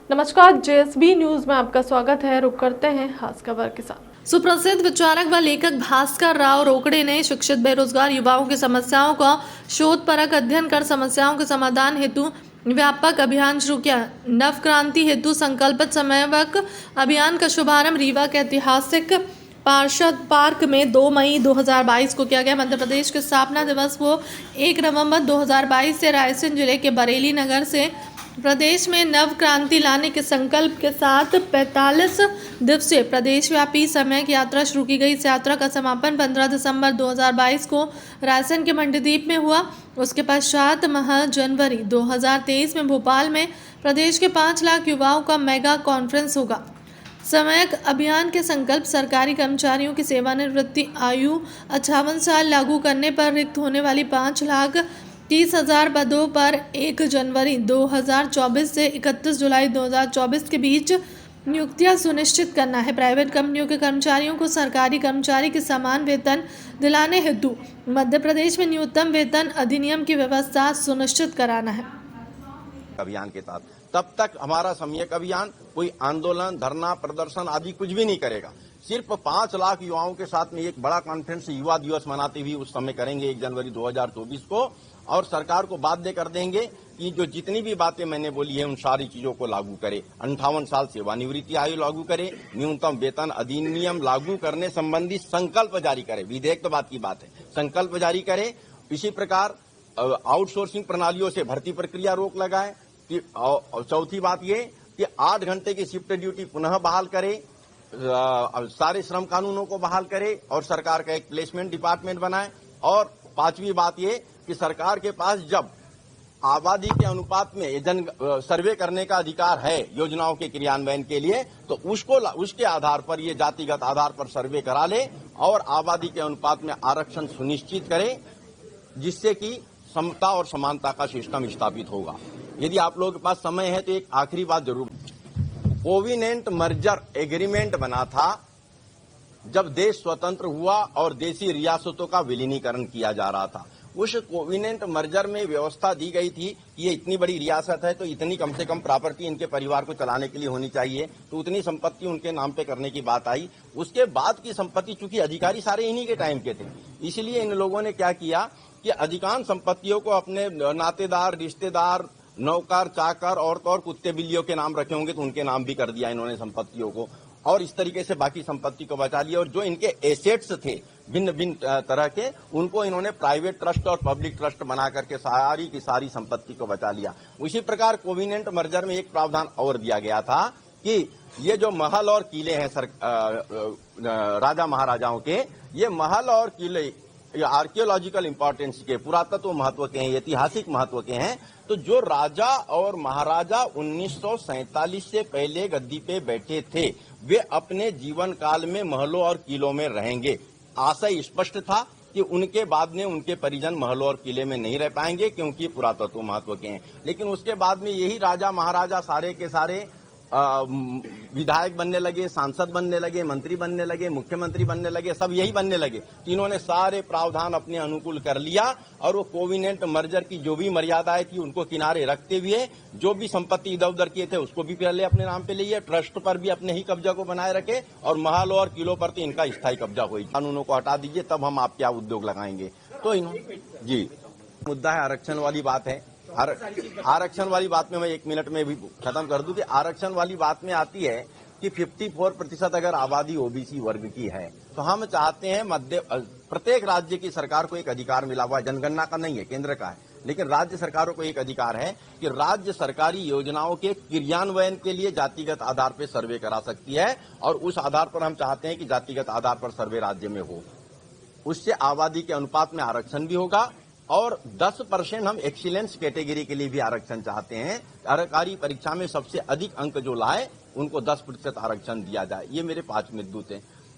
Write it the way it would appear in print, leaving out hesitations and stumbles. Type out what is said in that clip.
नमस्कार, JSB news में आपका स्वागत है। रुक करते हैं खास खबर के साथ। सुप्रसिद्ध विचारक व लेखक भास्कर राव रोकड़े ने शिक्षित बेरोजगार युवाओं की समस्याओं का शोधपरक अध्ययन कर समस्याओं के समाधान हेतु व्यापक अभियान शुरू किया। नव क्रांति हेतु संकल्पित समन्वयक अभियान का शुभारंभ रीवा के ऐतिहासिक पार्षद पार्क में 2 मई 2022 को किया गया। मध्य प्रदेश के स्थापना दिवस को 1 नवंबर 2022 से रायसेन जिले के बरेली नगर से प्रदेश में नव क्रांति लाने के संकल्प के साथ 45 दिवसीय प्रदेशव्यापी सम्यक यात्रा शुरू की गई। इस यात्रा का समापन 15 दिसंबर 2022 को रायसेन के मंडीदीप में हुआ। उसके पश्चात माह जनवरी 2023 में भोपाल में प्रदेश के 5 लाख युवाओं का मेगा कॉन्फ्रेंस होगा। सम्यक अभियान के संकल्प सरकारी कर्मचारियों की सेवानिवृत्ति आयु 58 साल लागू करने पर रिक्त होने वाली 5,30,000 पदों पर 1 जनवरी 2024 से 31 जुलाई 2024 के बीच नियुक्तियां सुनिश्चित करना है। प्राइवेट कंपनियों के कर्मचारियों को सरकारी कर्मचारी के समान वेतन दिलाने हेतु मध्य प्रदेश में न्यूनतम वेतन अधिनियम की व्यवस्था सुनिश्चित कराना है। अभियान के तहत तब तक हमारा सम्यक अभियान कोई आंदोलन, धरना, प्रदर्शन आदि कुछ भी नहीं करेगा। सिर्फ 5 लाख युवाओं के साथ में एक बड़ा कॉन्फ्रेंस युवा दिवस मनाते हुए उस समय करेंगे 1 जनवरी 2024 को, और सरकार को बाध्य कर देंगे कि जो जितनी भी बातें मैंने बोली है उन सारी चीजों को लागू करे। 58 साल सेवानिवृत्ति आयु लागू करे, न्यूनतम वेतन अधिनियम लागू करने संबंधी संकल्प जारी करे। विधेयक तो बात की बात है, संकल्प जारी करे। इसी प्रकार आउटसोर्सिंग प्रणालियों से भर्ती प्रक्रिया रोक लगाए। चौथी बात ये कि 8 घंटे की शिफ्ट ड्यूटी पुनः बहाल करे, सारे श्रम कानूनों को बहाल करे और सरकार का एक प्लेसमेंट डिपार्टमेंट बनाए। और 5वीं बात ये कि सरकार के पास जब आबादी के अनुपात में जन सर्वे करने का अधिकार है योजनाओं के क्रियान्वयन के लिए, तो उसके आधार पर ये जातिगत आधार पर सर्वे करा ले और आबादी के अनुपात में आरक्षण सुनिश्चित करे, जिससे कि समता और समानता का सिस्टम स्थापित होगा। यदि आप लोगों के पास समय है तो एक आखिरी बात जरूर, कोविनेंट मर्जर एग्रीमेंट बना था जब देश स्वतंत्र हुआ और देशी रियासतों का विलीनीकरण किया जा रहा था। उस कोविनेंट मर्जर में व्यवस्था दी गई थी कि ये इतनी बड़ी रियासत है तो इतनी कम से कम प्रॉपर्टी इनके परिवार को चलाने के लिए होनी चाहिए, तो उतनी संपत्ति उनके नाम पे करने की बात आई। उसके बाद की संपत्ति, चूंकि अधिकारी सारे इन्हीं के टाइम के थे, इसलिए इन लोगों ने क्या किया कि अधिकांश संपत्तियों को अपने नातेदार, रिश्तेदार, नौकर, चाकर, औरत और कुत्ते बिल्लियों के नाम रखे होंगे तो उनके नाम भी कर दिया इन्होंने संपत्तियों को, और इस तरीके से बाकी संपत्ति को बचा लिया। और जो इनके एसेट्स थे भिन्न भिन्न तरह के, उनको इन्होंने प्राइवेट ट्रस्ट और पब्लिक ट्रस्ट बना करके सारी की सारी संपत्ति को बचा लिया। उसी प्रकार कोविनेंट मर्जर में एक प्रावधान और दिया गया था कि ये जो महल और किले हैं राजा महाराजाओं के, ये महल और किले आर्कियोलॉजिकल इंपॉर्टेंस के, पुरातत्व महत्व के हैं, ऐतिहासिक महत्व के हैं। तो जो राजा और महाराजा 1947 से पहले गद्दी पे बैठे थे, वे अपने जीवन काल में महलों और किलों में रहेंगे। आशय स्पष्ट था कि उनके बाद में उनके परिजन महलों और किले में नहीं रह पाएंगे क्योंकि पुरातत्व महत्व के हैं। लेकिन उसके बाद में यही राजा महाराजा सारे के सारे विधायक बनने लगे, सांसद बनने लगे, मंत्री बनने लगे, मुख्यमंत्री बनने लगे, सब यही बनने लगे। इन्होंने सारे प्रावधान अपने अनुकूल कर लिया और वो कोविनेंट मर्जर की जो भी मर्यादाएं थी उनको किनारे रखते हुए जो भी संपत्ति इधर उधर किए थे उसको भी पहले अपने नाम पे लिए, ट्रस्ट पर भी अपने ही कब्जा को बनाए रखे और महलों और किलों पर तो इनका स्थायी कब्जा हुई। कानूनों को हटा दीजिए, तब हम आप क्या उद्योग लगाएंगे। तो जी मुद्दा है आरक्षण वाली बात है। आरक्षण वाली बात में मैं 1 मिनट में भी खत्म कर दूं कि आरक्षण वाली बात में आती है कि 54% अगर आबादी ओबीसी वर्ग की है तो हम चाहते हैं प्रत्येक राज्य की सरकार को एक अधिकार मिला हुआ है, जनगणना का नहीं है, केंद्र का है, लेकिन राज्य सरकारों को एक अधिकार है कि राज्य सरकारी योजनाओं के क्रियान्वयन के लिए जातिगत आधार पर सर्वे करा सकती है, और उस आधार पर हम चाहते हैं कि जातिगत आधार पर सर्वे राज्य में हो। उससे आबादी के अनुपात में आरक्षण भी होगा और 10% हम एक्सीलेंस कैटेगरी के लिए भी आरक्षण चाहते हैं। सरकारी परीक्षा में सबसे अधिक अंक जो लाए उनको 10% आरक्षण दिया जाए। ये मेरे 5 मुद्दे थे।